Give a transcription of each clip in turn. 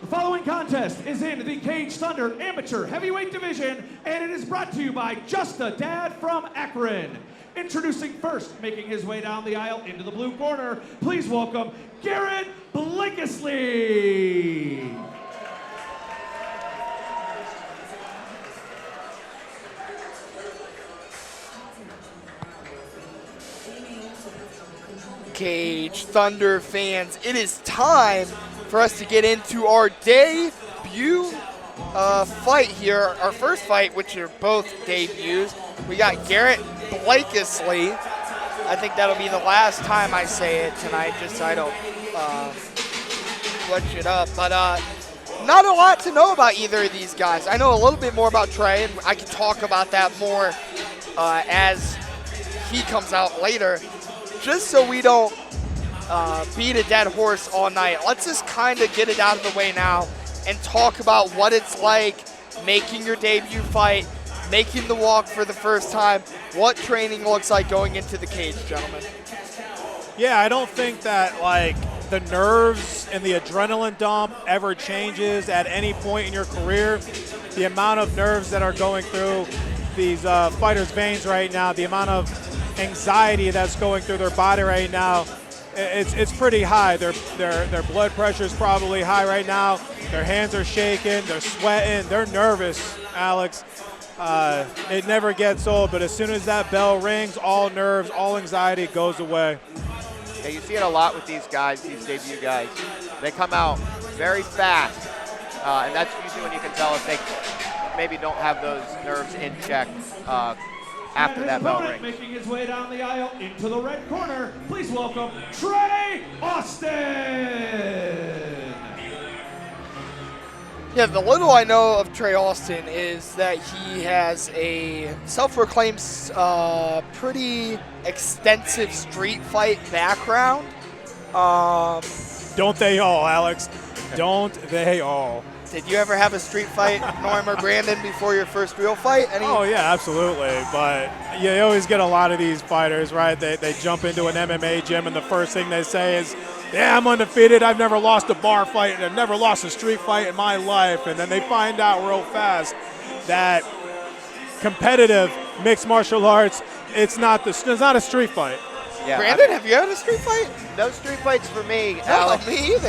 The following contest is in the Cage Thunder Amateur Heavyweight Division, and it is brought to you by Just a Dad from Akron. Introducing first, making his way down the aisle into the blue corner, please welcome Garrett Blakesslee. Cage Thunder fans, it is time for us to get into our debut fight here. Our first fight, which are both debuts. We got Garrett Blakeslee. I think that'll be the last time I say it tonight, just so I don't butch it up. But not a lot to know about either of these guys. I know a little bit more about Trey, and I can talk about that more as he comes out later. Just so we don't beat a dead horse all night, let's just kind of get it out of the way now and talk about what it's like making your debut fight, making the walk for the first time, what training looks like going into the cage, gentlemen. Yeah, I don't think that like the nerves and the adrenaline dump ever changes at any point in your career. The amount of nerves that are going through these fighters' veins right now, the amount of anxiety that's going through their body right now, it's pretty high. Their blood pressure is probably high right now. Their hands are shaking, they're sweating, they're nervous, Alex. It never gets old, but as soon as that bell rings, all nerves, all anxiety goes away. Yeah, you see it a lot with these guys, these debut guys. They come out very fast, and that's usually when you can tell if they maybe don't have those nerves in check after that bell rings. Making his way down the aisle into the red corner, please welcome Trey Austin. Yeah, the little I know of Trey Austin is that he has a self-proclaimed pretty extensive street fight background. Don't they all, Alex? Don't they all? Did you ever have a street fight, Norm or Brandon, before your first real fight? Oh, yeah, absolutely. But you always get a lot of these fighters, right? They jump into an MMA gym, and the first thing they say is, yeah, I'm undefeated. I've never lost a bar fight, and I've never lost a street fight in my life. And then they find out real fast that competitive mixed martial arts, it's not a street fight. Yeah, Brandon, have you had a street fight? No street fights for me, No, Alex. me either.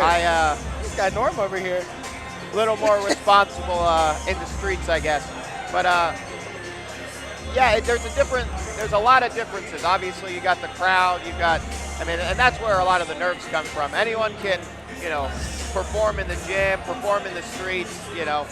This guy Norm over here. Little more responsible in the streets, I guess. But yeah, there's a lot of differences. Obviously, you got the crowd, and that's where a lot of the nerves come from. Anyone can, perform in the gym, perform in the streets,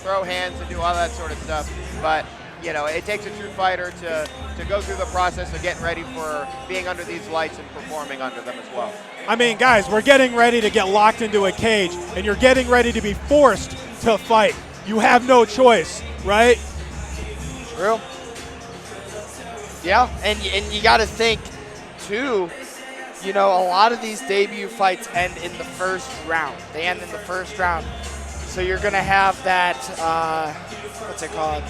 throw hands and do all that sort of stuff. But, it takes a true fighter to go through the process of getting ready for being under these lights and performing under them as well. I mean, guys, we're getting ready to get locked into a cage, and you're getting ready to be forced to fight. You have no choice, right? True. Yeah, and you got to think, too, a lot of these debut fights end in the first round. They end in the first round. So you're going to have that, what's it called?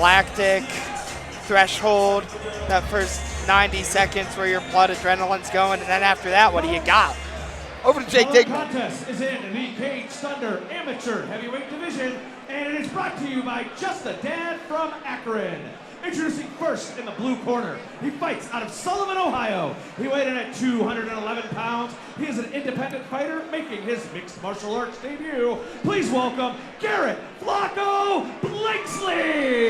Lactic threshold, that first 90 seconds where your blood adrenaline's going, and then after that, what do you got? Over to Jake Digman. The contest is in the Cage Thunder Amateur Heavyweight Division, and it is brought to you by Just a Dad from Akron. Introducing first in the blue corner, he fights out of Sullivan, Ohio. He weighed in at 211 pounds. He is an independent fighter making his mixed martial arts debut. Please welcome Garrett Flaco Blakeslee.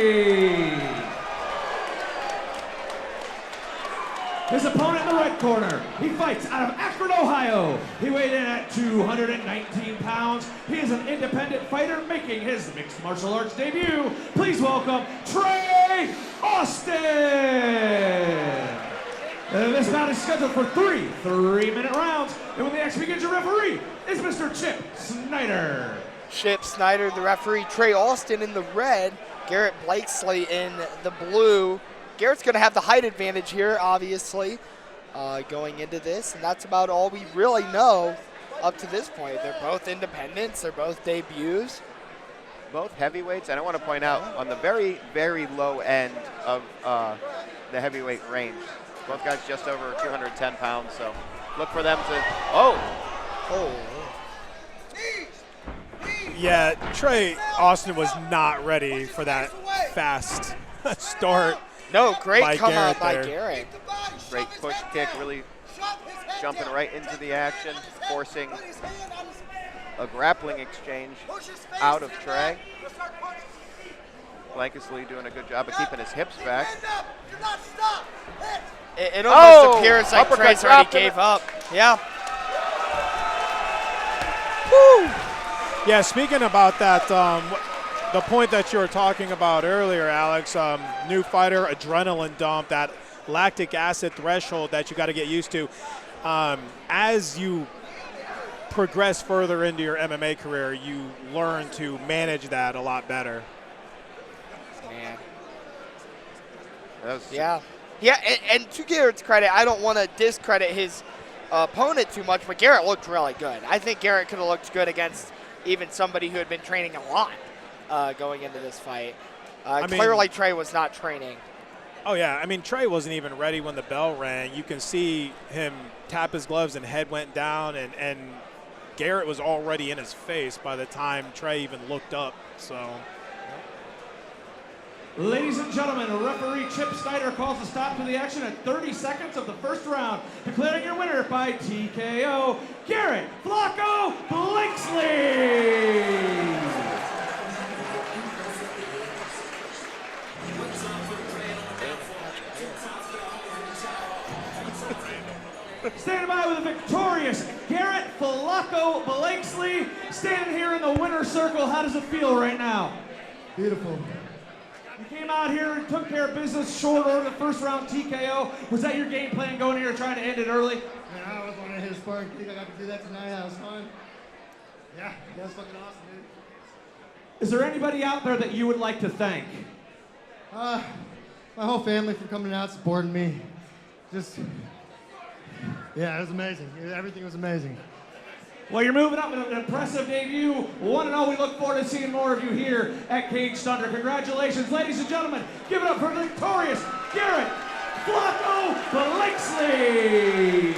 His opponent in the red corner, he fights out of Akron, Ohio. He weighed in at 219 pounds. He is an independent fighter making his mixed martial arts debut. Please welcome Trey Austin. This bout is scheduled for three-minute rounds. And when the action begins, your referee is Mr. Chip Snyder. Chip Snyder, the referee. Trey Austin in the red. Garrett Blakeslee in the blue. Garrett's going to have the height advantage here, obviously, going into this, and that's about all we really know up to this point. They're both independents. They're both debuts. Both heavyweights, and I want to point out, on the very, very low end of the heavyweight range. Both guys just over 210 pounds, so look for them to, oh. Yeah, Trey Austin was not ready for that fast start. No, great by come Garrett out by there. Garrett. Great push kick, really jumping right into the action, forcing a grappling exchange out of Trey. Blakeslee doing a good job of keeping his hips back. It almost Oh, appears like uppercut Trey's already dropped him. gave up. Yeah. Woo! Yeah, speaking about that, the point that you were talking about earlier, Alex, new fighter, adrenaline dump, that lactic acid threshold that you got to get used to. As you progress further into your MMA career, you learn to manage that a lot better. Man. That was Yeah. Yeah, and to Garrett's credit, I don't want to discredit his opponent too much, but Garrett looked really good. I think Garrett could have looked good against even somebody who had been training a lot going into this fight. Clearly, Trey was not training. Oh, yeah. I mean, Trey wasn't even ready when the bell rang. You can see him tap his gloves and head went down, and Garrett was already in his face by the time Trey even looked up. So, Ladies and gentlemen, referee Chip Snyder calls a stop to the action at 30 seconds of the first round, declaring your winner by TKO, Garrett Flaco Blakeslee. Standing by with a victorious Garrett Flaco Blakeslee, standing here in the winner's circle. How does it feel right now? Beautiful. You came out here and took care of business, short order, the first round TKO. Was that your game plan going here, trying to end it early? Man, I always wanted to hit a sparring kick. I got to do that tonight. That was fun. Yeah, that was fucking awesome, dude. Is there anybody out there that you would like to thank? My whole family for coming out, supporting me. Just, yeah, it was amazing. Everything was amazing. Well, you're moving up in an impressive debut. 1-0, we look forward to seeing more of you here at Cage Thunder. Congratulations, ladies and gentlemen. Give it up for the victorious Garrett Flaco Blakeslee.